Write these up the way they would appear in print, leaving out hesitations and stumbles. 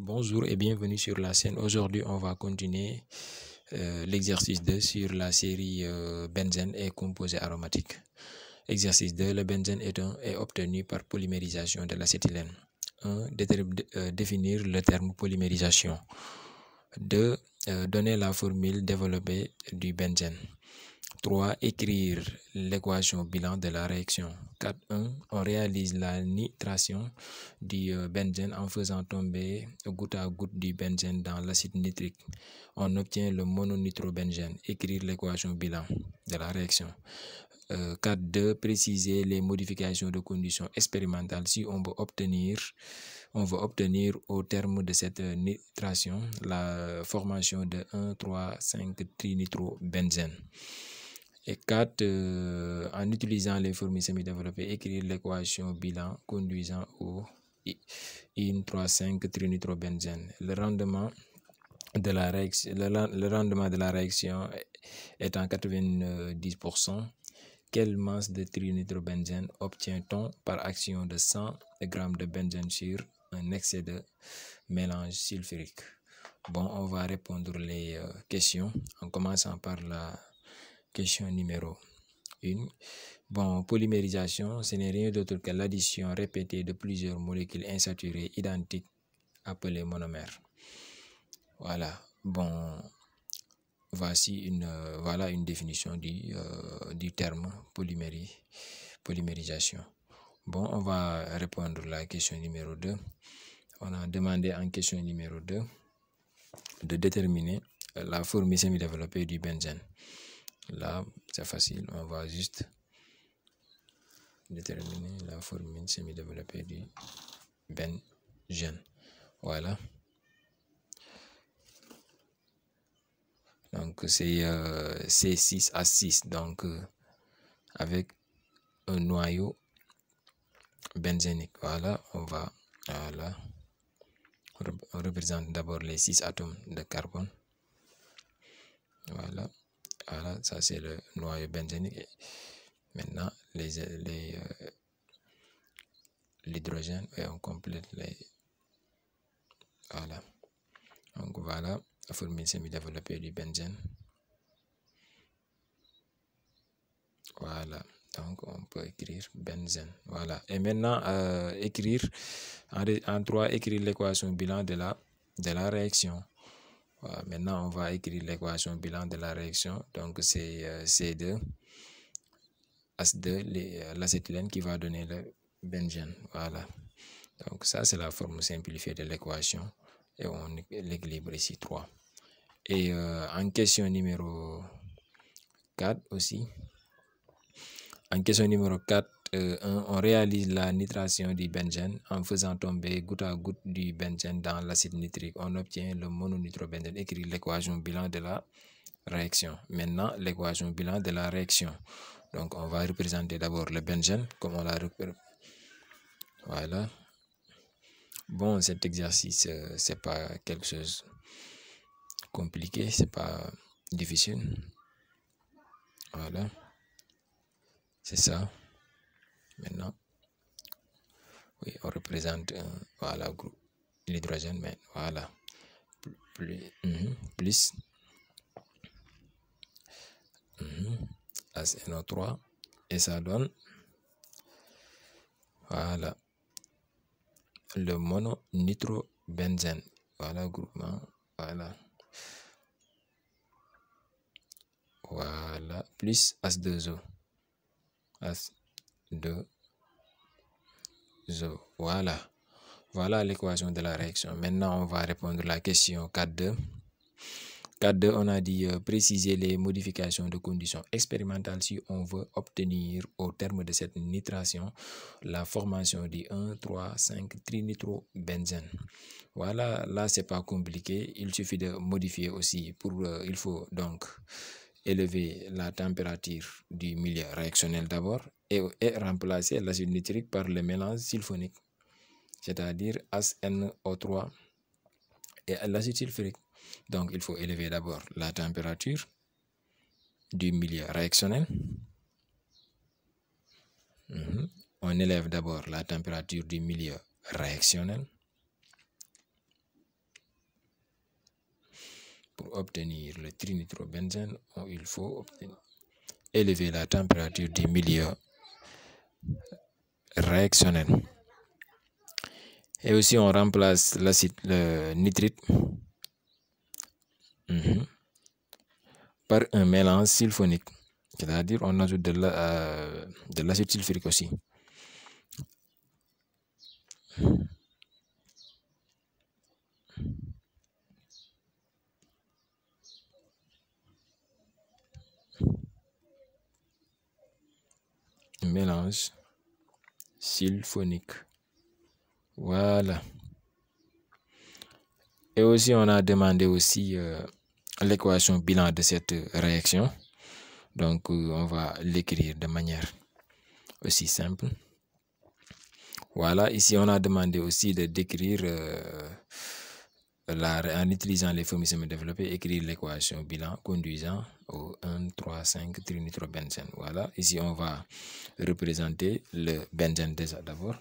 Bonjour et bienvenue sur la chaîne. Aujourd'hui, on va continuer l'exercice 2 sur la série benzène et composés aromatiques. Exercice 2, le benzène est obtenu par polymérisation de l'acétylène. 1. Définir le terme polymérisation. 2. Donner la formule développée du benzène. 3. Écrire l'équation bilan de la réaction. 4.1. On réalise la nitration du benzène en faisant tomber goutte à goutte du benzène dans l'acide nitrique. On obtient le mononitrobenzène. Écrire l'équation bilan de la réaction. 4.2. Préciser les modifications de conditions expérimentales si on veut obtenir au terme de cette nitration la formation de 1,3,5-trinitrobenzène. Et 4, en utilisant les formules semi-développées, écrire l'équation bilan conduisant au 1,3,5-trinitrobenzène. Le rendement de la réaction étant 90%, quelle masse de trinitrobenzène obtient-on par action de 100 g de benzène sur un excès de mélange sulfurique? Bon, on va répondre les questions en commençant par la question numéro 1. Bon, polymérisation, ce n'est rien d'autre que l'addition répétée de plusieurs molécules insaturées identiques appelées monomères. Voilà. Bon, voilà une définition du terme polymérisation. Bon, on va répondre à la question numéro 2. On a demandé en question numéro 2 de déterminer la formule semi-développée du benzène. Là, c'est facile, on va juste déterminer la formule semi-développée du benzène. Voilà. Donc, c'est C6H6, donc avec un noyau benzénique. Voilà, on représente d'abord les 6 atomes de carbone. Voilà, ça c'est le noyau benzénique. Et maintenant, l'hydrogène, et on complète les... Voilà. Donc voilà la formule semi-développée du benzène. Voilà. Donc on peut écrire benzène. Voilà. Et maintenant, écrire en 3, écrire l'équation bilan de la réaction. Voilà. Maintenant, on va écrire l'équation bilan de la réaction. Donc c'est C2H2, l'acétylène qui va donner le benzène. Voilà. Donc ça, c'est la forme simplifiée de l'équation. Et on l'équilibre ici 3. Et en question numéro 4 aussi. En question numéro 4, on réalise la nitration du benzène en faisant tomber goutte à goutte du benzène dans l'acide nitrique. On obtient le mononitrobenzène. Écrire l'équation bilan de la réaction. Maintenant, l'équation bilan de la réaction. Donc, on va représenter d'abord le benzène, comme on l'a représenté. Voilà. Bon, cet exercice, c'est pas quelque chose de compliqué, c'est pas difficile. Voilà. C'est ça. Maintenant, oui, on représente voilà, l'hydrogène, mais voilà. Plus HNO3 et ça donne voilà le mononitrobenzène. Voilà, groupement, voilà. Voilà, plus H2O. H2O. Voilà. Voilà l'équation de la réaction. Maintenant, on va répondre à la question 4.2. 4.2, on a dit préciser les modifications de conditions expérimentales si on veut obtenir au terme de cette nitration la formation du 1,3,5-trinitrobenzène. Voilà, là c'est pas compliqué, il suffit de modifier aussi. Il faut donc élever la température du milieu réactionnel d'abord et remplacer l'acide nitrique par le mélange sulfonique, c'est-à-dire HNO3 et l'acide sulfurique. Donc, il faut élever d'abord la température du milieu réactionnel. On élève d'abord la température du milieu réactionnel. pour obtenir le trinitrobenzène, il faut élever la température du milieu réactionnel. Et aussi, on remplace l'acide nitrique par un mélange sulfonique, c'est-à-dire on ajoute de l'acide sulfurique aussi. Mélange sulfonique. Voilà. Et aussi, on a demandé aussi l'équation bilan de cette réaction. Donc, on va l'écrire de manière aussi simple. Voilà, ici, on a demandé aussi de décrire, en utilisant les formules semi-développées, écrire l'équation bilan conduisant au 1,3,5 trinitrobenzène. Voilà, ici, on va représenter le benzène déjà d'abord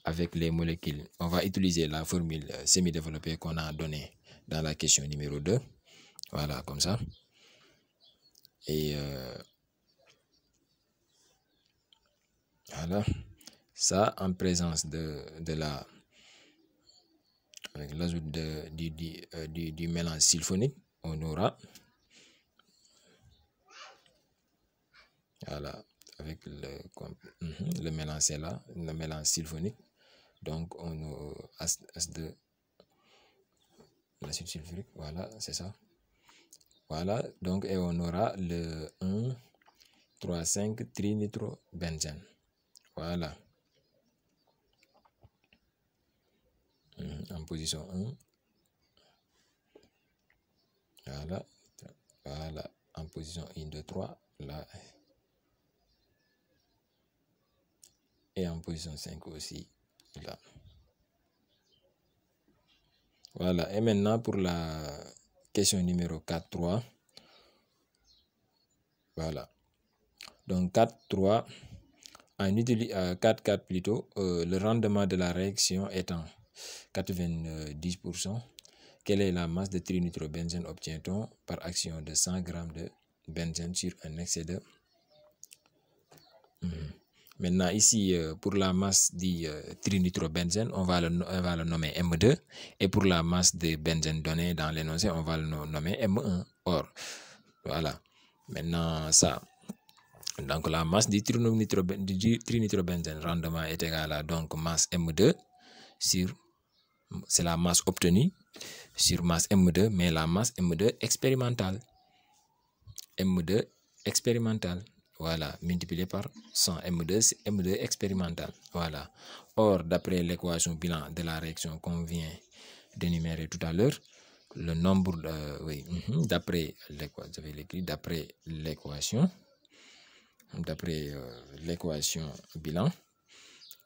avec les molécules. On va utiliser la formule semi-développée qu'on a donnée dans la question numéro 2. Voilà, comme ça. Et voilà, ça en présence avec l'ajout du mélange sulfonique, on aura, voilà, avec le mélange, c'est là, le mélange sulfonique. Donc, on a S2, l'acide sulfurique, voilà, c'est ça. Voilà, donc, et on aura le 1,3,5 trinitrobenzène. Voilà. En position 1. Voilà. Voilà. En position 1, 2, 3. Là. Et en position 5 aussi. Là. Voilà. Et maintenant pour la question numéro 4.3. Voilà. Donc 4.3. En 4.4 plutôt, le rendement de la réaction étant 90%. Quelle est la masse de trinitrobenzène obtient-on par action de 100 g de benzène sur un excès de... Maintenant ici, pour la masse du trinitrobenzène, on va le nommer M2. Et pour la masse de benzène donnée dans l'énoncé, on va le nommer M1. Or, voilà. Maintenant, ça... Donc la masse du trinitrobenzène rendement est égale à donc masse M2 sur, c'est la masse obtenue sur masse M2, mais la masse M2 expérimentale. M2 expérimentale, voilà, multiplié par 100. M2, c'est M2 expérimental. Voilà. Or, d'après l'équation bilan de la réaction qu'on vient d'énumérer tout à l'heure, le nombre, d'après l'équation, bilan,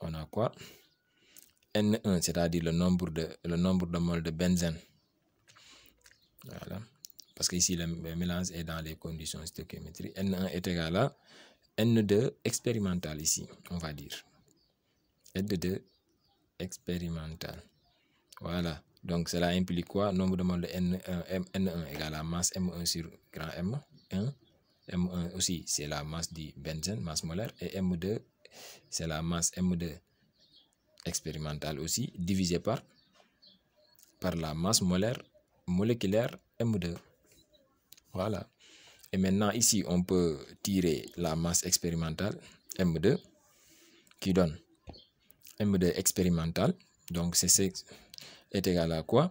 on a quoi? N1, c'est-à-dire le nombre de moles de benzène. Voilà. Parce qu'ici, le mélange est dans les conditions stoichiométriques. N1 est égal à N2 expérimental ici, on va dire. N2 expérimental. Voilà. Donc, cela implique quoi? Nombre de moles de N1 égale à masse M1 sur grand M1. M1 aussi, c'est la masse du benzène, masse molaire. Et M2, c'est la masse M2 expérimentale aussi, divisé par la masse moléculaire M2. Voilà. Et maintenant, ici, on peut tirer la masse expérimentale M2 qui donne M2 expérimental. Donc, c'est égal à quoi?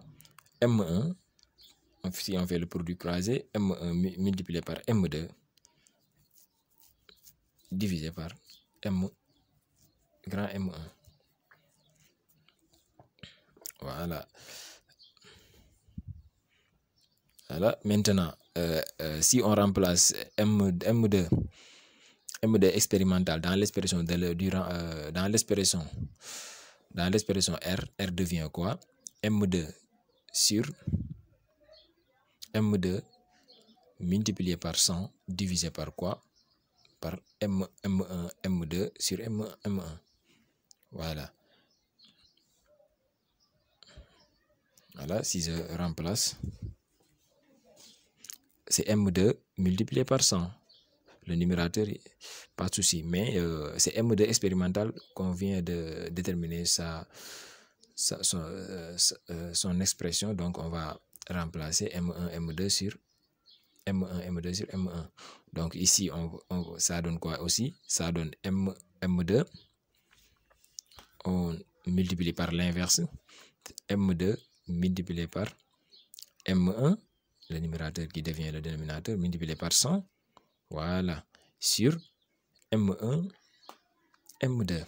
M1, si on fait le produit croisé, M1 multiplié par M2 divisé par grand M1. Voilà. Voilà. Maintenant, si on remplace M2 expérimental dans l'expression R devient quoi? M2 sur M2 multiplié par 100 divisé par quoi? Par M2 sur M1. Voilà. Voilà, si je remplace c'est M2 multiplié par 100. Le numérateur, pas de souci, mais c'est M2 expérimental qu'on vient de déterminer son expression. Donc, on va remplacer M1, M2 sur M1, M2 sur M1. Donc, ici, ça donne quoi aussi? Ça donne M2. On multiplie par l'inverse. M2 multiplié par M1, le numérateur qui devient le dénominateur, multiplié par 100. Voilà, sur M1, M2.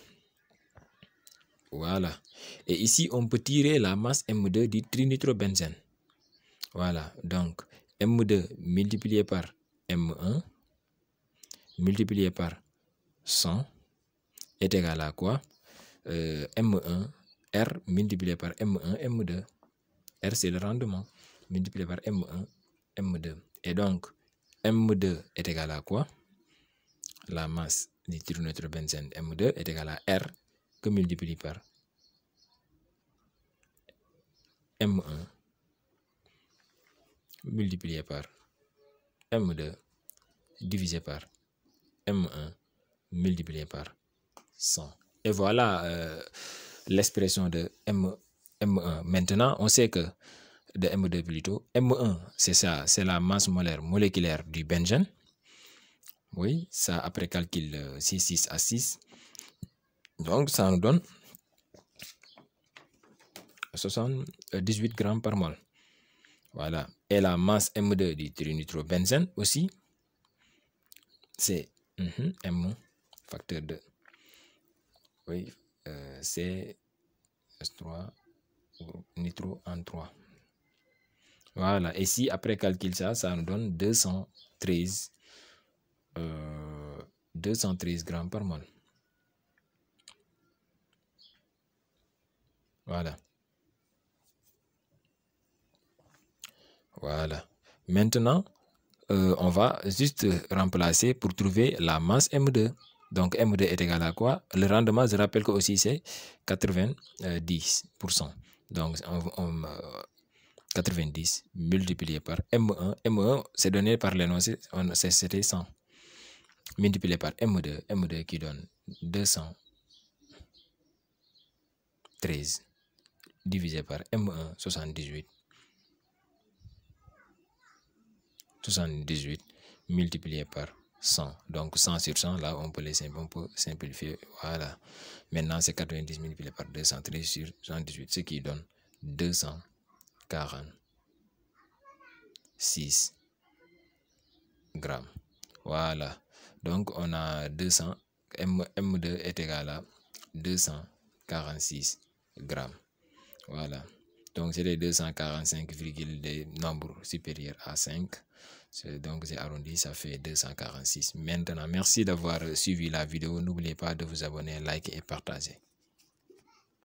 Voilà. Et ici, on peut tirer la masse M2 du trinitrobenzène. Voilà, donc M2 multiplié par M1 multiplié par 100 est égal à quoi? M1, R multiplié par M1, M2. R, c'est le rendement, multiplié par M1, M2. Et donc, M2 est égal à quoi? La masse du trinitrobenzène M2 est égale à R que multiplie par M1 multiplié par M2 divisé par M1 multiplié par 100. Et voilà l'expression de M1. Maintenant, on sait que de M2 plutôt, M1, c'est ça, c'est la masse molaire moléculaire du benzène. Oui, ça après calcul 6 à 6. Donc, ça nous donne 78 grammes par mol. Voilà. Et la masse M2 du trinitrobenzène aussi, c'est M facteur 2. Oui, c'est S3 nitro en 3. Voilà. Et si après calcul ça nous donne 213 grammes par mol. Voilà. Voilà. Maintenant, on va juste remplacer pour trouver la masse M2. Donc, M2 est égal à quoi? Le rendement, je rappelle que aussi c'est 90%. Donc, 90 multiplié par M1. M1, c'est donné par l'énoncé, c'était 100. Multiplié par M2. M2 qui donne 213 divisé par M1, 78. 78 multiplié par 100. Donc 100 sur 100, là on peut simplifier. Voilà. Maintenant c'est 90 multiplié par 213 sur 118, ce qui donne 246 grammes. Voilà. Donc on a 200, M2 est égal à 246 grammes. Voilà. Donc c'est les 245, des nombres supérieurs à 5. Donc j'ai arrondi, ça fait 246. Maintenant, merci d'avoir suivi la vidéo. N'oubliez pas de vous abonner, liker et partager.